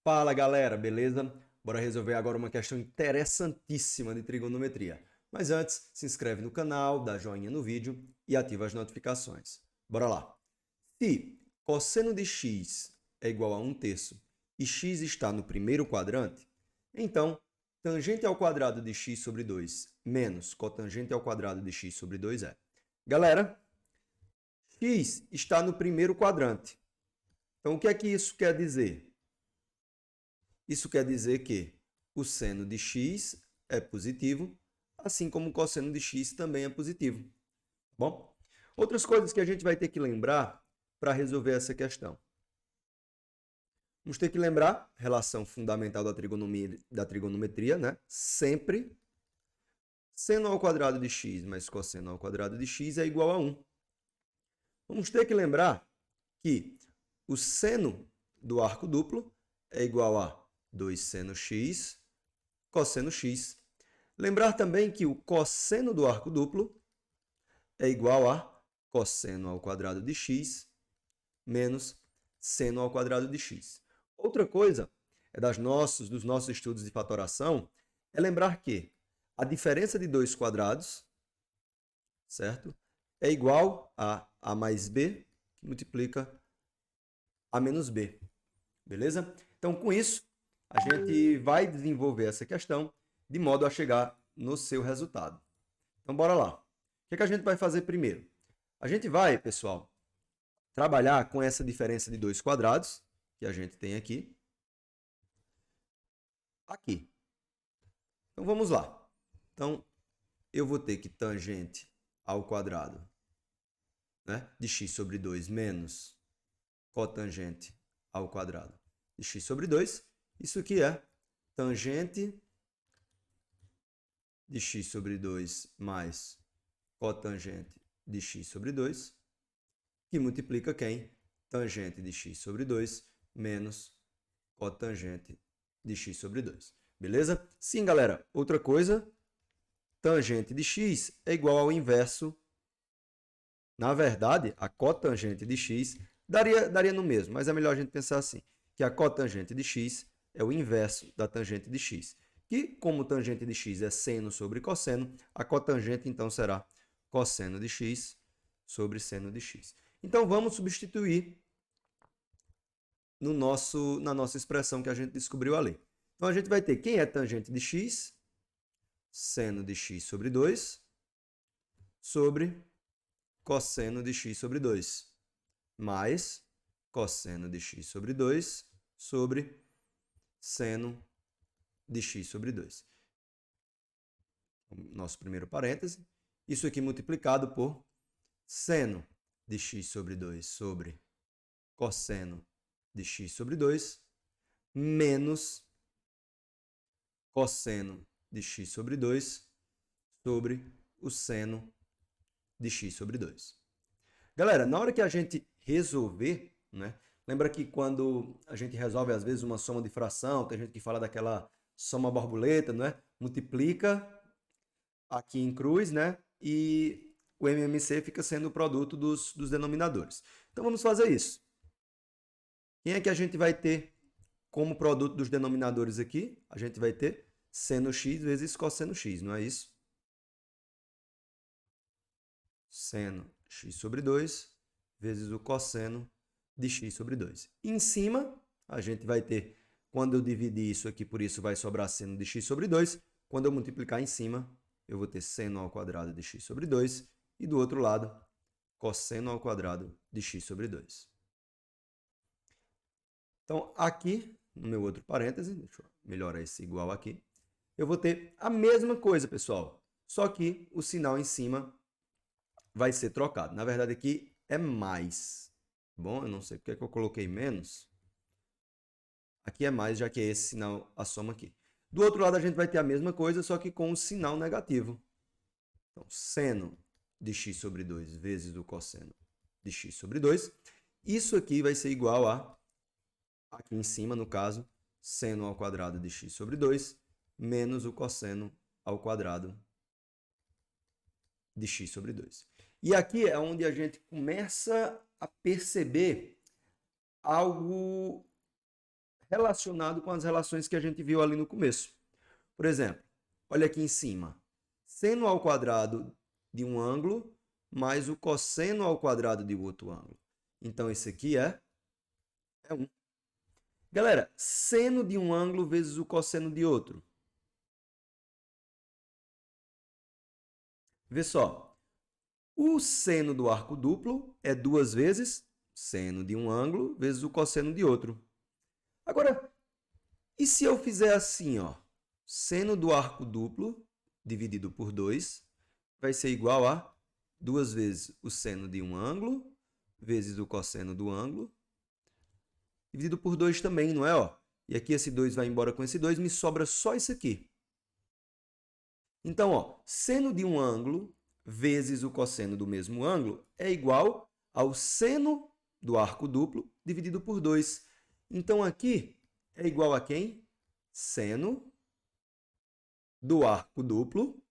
Fala galera, beleza? Bora resolver agora uma questão interessantíssima de trigonometria. Mas antes, se inscreve no canal, dá joinha no vídeo e ativa as notificações. Bora lá! Se cosseno de x é igual a 1/3 e x está no primeiro quadrante, então tangente ao quadrado de x sobre 2 menos cotangente ao quadrado de x sobre 2 é. Galera, x está no primeiro quadrante. Então o que é que isso quer dizer? Isso quer dizer que o seno de x é positivo, assim como o cosseno de x também é positivo. Bom, outras coisas que a gente vai ter que lembrar para resolver essa questão. Vamos ter que lembrar relação fundamental da trigonometria, né? Sempre seno ao quadrado de x mais cosseno ao quadrado de x é igual a 1. Vamos ter que lembrar que o seno do arco duplo é igual a 2 seno x cosseno x. Lembrar também que o cosseno do arco duplo é igual a cosseno ao quadrado de x menos seno ao quadrado de x. Outra coisa dos nossos estudos de fatoração é lembrar que a diferença de dois quadrados, certo? É igual a A mais B, que multiplica A menos B. Beleza? Então, com isso, a gente vai desenvolver essa questão de modo a chegar no seu resultado. Então, bora lá. O que a gente vai fazer primeiro? A gente vai, pessoal, trabalhar com essa diferença de dois quadrados, que a gente tem aqui. Aqui. Então, vamos lá. Então, eu vou ter que tangente ao quadrado, né, de x sobre 2 menos cotangente ao quadrado de x sobre 2. Isso aqui é tangente de x sobre 2 mais cotangente de x sobre 2, que multiplica quem? Tangente de x sobre 2 menos cotangente de x sobre 2. Beleza? Sim, galera. Outra coisa, tangente de x é igual ao inverso. Na verdade, a cotangente de x daria no mesmo, mas é melhor a gente pensar assim, que a cotangente de x é o inverso da tangente de x. Que, como tangente de x é seno sobre cosseno, a cotangente, então, será cosseno de x sobre seno de x. Então, vamos substituir na nossa expressão que a gente descobriu ali. Então, a gente vai ter quem é tangente de x? Seno de x sobre 2 sobre cosseno de x sobre 2, mais cosseno de x sobre 2 sobre seno de x sobre 2. Nosso primeiro parêntese. Isso aqui multiplicado por seno de x sobre 2 sobre cosseno de x sobre 2 menos cosseno de x sobre 2 sobre o seno de x sobre 2. Galera, na hora que a gente resolver, né? Lembra que quando a gente resolve, às vezes, uma soma de fração, tem gente que fala daquela soma borboleta, né? Multiplica aqui em cruz, né? E o MMC fica sendo o produto dos denominadores. Então, vamos fazer isso. Quem é que a gente vai ter como produto dos denominadores aqui? A gente vai ter seno x vezes cosseno x, não é isso? Seno x sobre 2 vezes o cosseno de x sobre 2. Em cima, a gente vai ter, quando eu dividir isso aqui por isso, vai sobrar seno de x sobre 2. Quando eu multiplicar em cima, eu vou ter seno ao quadrado de x sobre 2. E do outro lado, cosseno ao quadrado de x sobre 2. Então, aqui, no meu outro parêntese, deixa eu melhorar esse igual aqui, eu vou ter a mesma coisa, pessoal. Só que o sinal em cima vai ser trocado. Na verdade, aqui é mais. Bom, eu não sei porque é que eu coloquei menos. Aqui é mais, já que é esse sinal, a soma aqui. Do outro lado, a gente vai ter a mesma coisa, só que com o sinal negativo. Então, seno de x sobre 2 vezes o cosseno de x sobre 2. Isso aqui vai ser igual a, aqui em cima, no caso, seno ao quadrado de x sobre 2 menos o cosseno ao quadrado de x sobre 2. E aqui é onde a gente começa a perceber algo relacionado com as relações que a gente viu ali no começo. Por exemplo, olha aqui em cima. Seno ao quadrado de um ângulo mais o cosseno ao quadrado de outro ângulo. Então, esse aqui é 1. Galera, seno de um ângulo vezes o cosseno de outro. Vê só. O seno do arco duplo é 2 vezes seno de um ângulo vezes o cosseno de outro. Agora, e se eu fizer assim, ó? Seno do arco duplo dividido por 2 vai ser igual a 2 vezes o seno de um ângulo vezes o cosseno do ângulo, dividido por 2 também, não é? Ó? E aqui esse 2 vai embora com esse 2, me sobra só isso aqui. Então, ó, seno de um ângulo vezes o cosseno do mesmo ângulo é igual ao seno do arco duplo dividido por 2. Então, aqui é igual a quem? Seno do arco duplo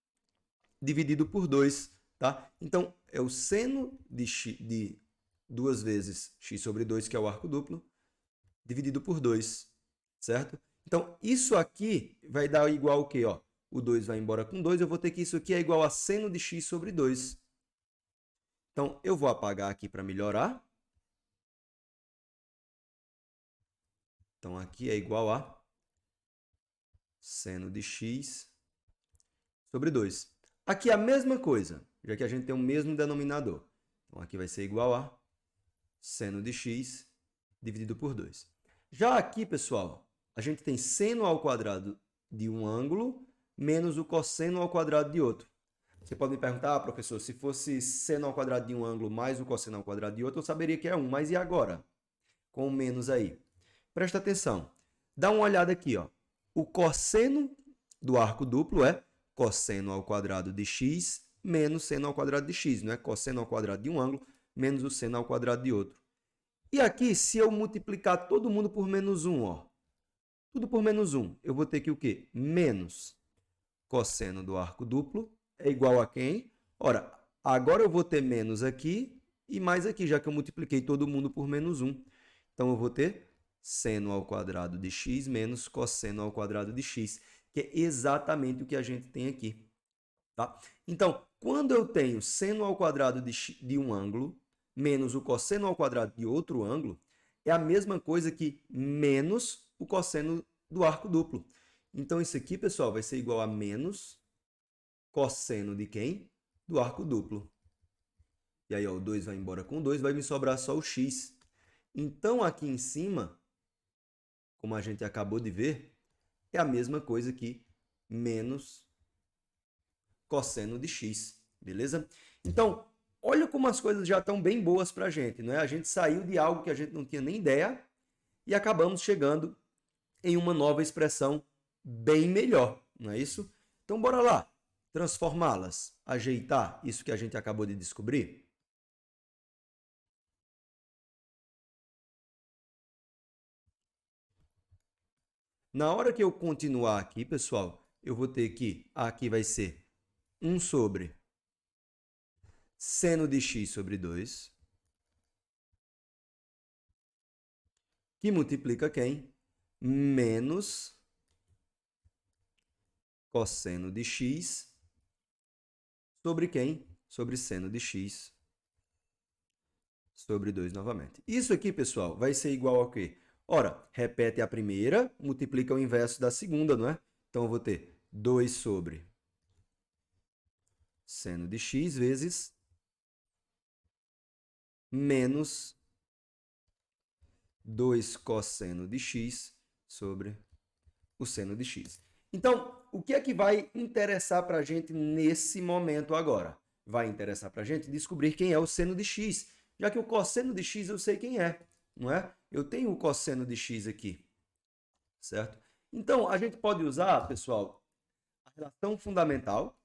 dividido por 2. Tá? Então, é o seno de 2 vezes x sobre 2, que é o arco duplo, dividido por 2, certo? Então, isso aqui vai dar igual o quê? Ó? O 2 vai embora com 2, eu vou ter que isso aqui é igual a seno de x sobre 2. Então, eu vou apagar aqui para melhorar. Então, aqui é igual a seno de x sobre 2. Aqui é a mesma coisa, já que a gente tem o mesmo denominador. Então, aqui vai ser igual a seno de x dividido por 2. Já aqui, pessoal, a gente tem seno ao quadrado de um ângulo menos o cosseno ao quadrado de outro. Você pode me perguntar, professor, se fosse seno ao quadrado de um ângulo mais o cosseno ao quadrado de outro, eu saberia que é 1. Mas e agora? Com o menos aí. Presta atenção. Dá uma olhada aqui, ó. O cosseno do arco duplo é cosseno ao quadrado de x menos seno ao quadrado de x, não é? Cosseno ao quadrado de um ângulo menos o seno ao quadrado de outro. E aqui, se eu multiplicar todo mundo por menos 1, ó, tudo por menos 1, eu vou ter que o quê? Menos cosseno do arco duplo é igual a quem? Ora, agora eu vou ter menos aqui e mais aqui, já que eu multipliquei todo mundo por menos 1. Então, eu vou ter seno ao quadrado de x menos cosseno ao quadrado de x, que é exatamente o que a gente tem aqui. Tá? Então, quando eu tenho seno ao quadrado de um ângulo menos o cosseno ao quadrado de outro ângulo, é a mesma coisa que menos o cosseno do arco duplo. Então, isso aqui, pessoal, vai ser igual a menos cosseno de quem? Do arco duplo. E aí, ó, o 2 vai embora com 2, vai me sobrar só o x. Então, aqui em cima, como a gente acabou de ver, é a mesma coisa que menos cosseno de x, beleza? Então, olha como as coisas já estão bem boas para a gente, não é? A gente saiu de algo que a gente não tinha nem ideia e acabamos chegando em uma nova expressão bem melhor, não é isso? Então, bora lá, transformá-las, ajeitar isso que a gente acabou de descobrir. Na hora que eu continuar aqui, pessoal, eu vou ter que, aqui vai ser 1 sobre seno de x sobre 2, que multiplica quem? Menos cosseno de x sobre quem? Sobre seno de x sobre 2 novamente. Isso aqui, pessoal, vai ser igual ao quê? Ora, repete a primeira, multiplica o inverso da segunda, não é? Então, eu vou ter 2 sobre seno de x vezes menos 2 cosseno de x sobre o seno de x. Então, o que é que vai interessar para a gente nesse momento agora? Vai interessar para a gente descobrir quem é o seno de x, já que o cosseno de x eu sei quem é, não é? Eu tenho o cosseno de x aqui, certo? Então, a gente pode usar, pessoal, a relação fundamental,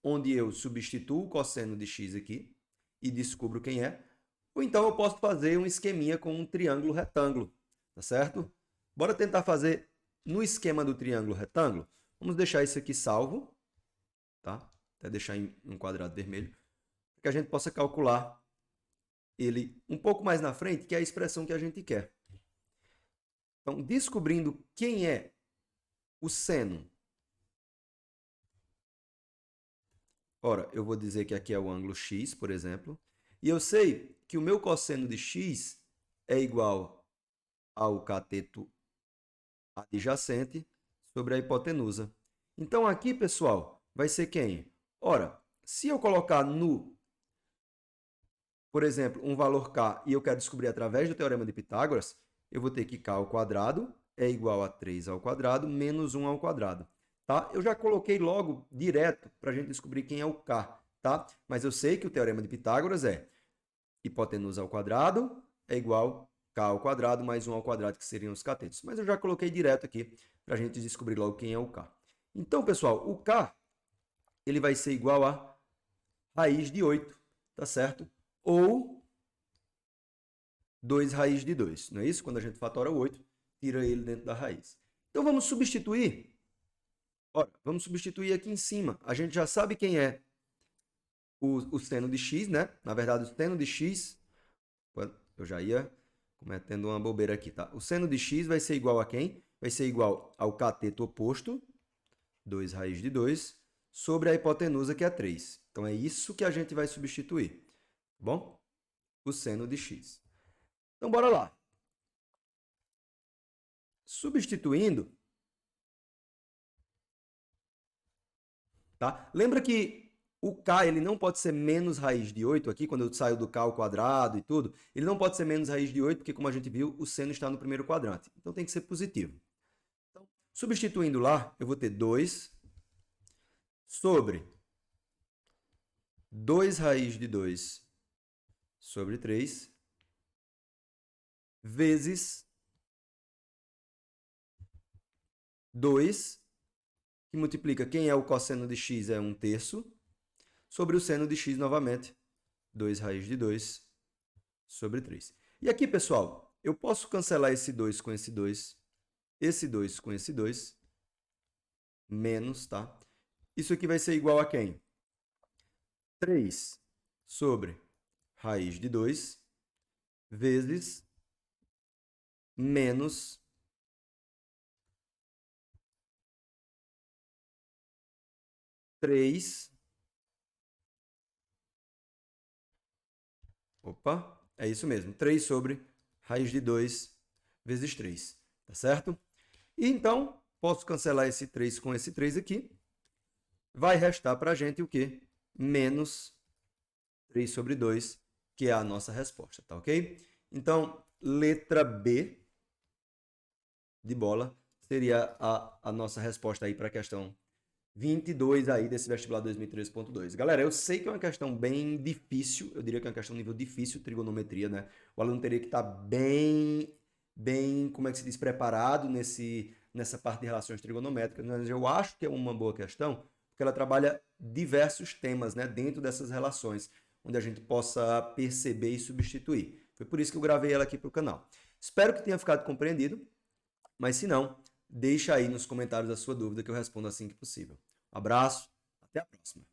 onde eu substituo o cosseno de x aqui e descubro quem é, ou então eu posso fazer um esqueminha com um triângulo retângulo, tá certo? Bora tentar fazer no esquema do triângulo retângulo. Vamos deixar isso aqui salvo, tá? Até deixar em um quadrado vermelho, para que a gente possa calcular ele um pouco mais na frente, que é a expressão que a gente quer. Então, descobrindo quem é o seno. Ora, eu vou dizer que aqui é o ângulo x, por exemplo, e eu sei que o meu cosseno de x é igual ao cateto adjacente sobre a hipotenusa. Então, aqui, pessoal, vai ser quem? Ora, se eu colocar por exemplo, um valor k e eu quero descobrir através do teorema de Pitágoras, eu vou ter que k ao quadrado é igual a 3 ao quadrado menos 1 ao quadrado. Tá? Eu já coloquei logo direto para a gente descobrir quem é o k. Tá? Mas eu sei que o teorema de Pitágoras é hipotenusa ao quadrado é igual a k ao quadrado mais 1 ao quadrado, que seriam os catetos. Mas eu já coloquei direto aqui para a gente descobrir logo quem é o k. Então, pessoal, o k ele vai ser igual a raiz de 8, tá certo? Ou 2 raiz de 2, não é isso? Quando a gente fatora o 8, tira ele dentro da raiz. Então, vamos substituir. Ora, vamos substituir aqui em cima. A gente já sabe quem é o seno de x, né? Na verdade, o seno de x... Eu já ia cometendo uma bobeira aqui, tá? O seno de x vai ser igual a quem? Vai ser igual ao cateto oposto, 2 raiz de 2, sobre a hipotenusa, que é 3. Então, é isso que a gente vai substituir, tá bom? O seno de x. Então, bora lá. Substituindo, tá? Lembra que o k ele não pode ser menos raiz de 8 aqui, quando eu saio do k ao quadrado e tudo, ele não pode ser menos raiz de 8, porque, como a gente viu, o seno está no primeiro quadrante. Então, tem que ser positivo. Então, substituindo lá, eu vou ter 2 sobre 2 raiz de 2 sobre 3 vezes 2, que multiplica quem é o cosseno de x é 1/3, sobre o seno de x novamente, 2 raiz de 2 sobre 3. E aqui, pessoal, eu posso cancelar esse 2 com esse 2 com esse 2, menos, tá? Isso aqui vai ser igual a quem? 3 sobre raiz de 2 vezes menos 3. Opa, é isso mesmo. 3 sobre raiz de 2 vezes 3, tá certo? E então, posso cancelar esse 3 com esse 3 aqui. Vai restar para a gente o quê? Menos 3 sobre 2, que é a nossa resposta, tá ok? Então, letra B de bola seria a nossa resposta aí para a questão 22 aí desse vestibular 2013.2. Galera, eu sei que é uma questão bem difícil, eu diria que é uma questão nível difícil, trigonometria, né? O aluno teria que estar bem, como é que se diz, preparado nessa parte de relações trigonométricas, mas eu acho que é uma boa questão, porque ela trabalha diversos temas, né, dentro dessas relações, onde a gente possa perceber e substituir. Foi por isso que eu gravei ela aqui para o canal. Espero que tenha ficado compreendido, mas se não, deixa aí nos comentários a sua dúvida que eu respondo assim que possível. Um abraço, até a próxima.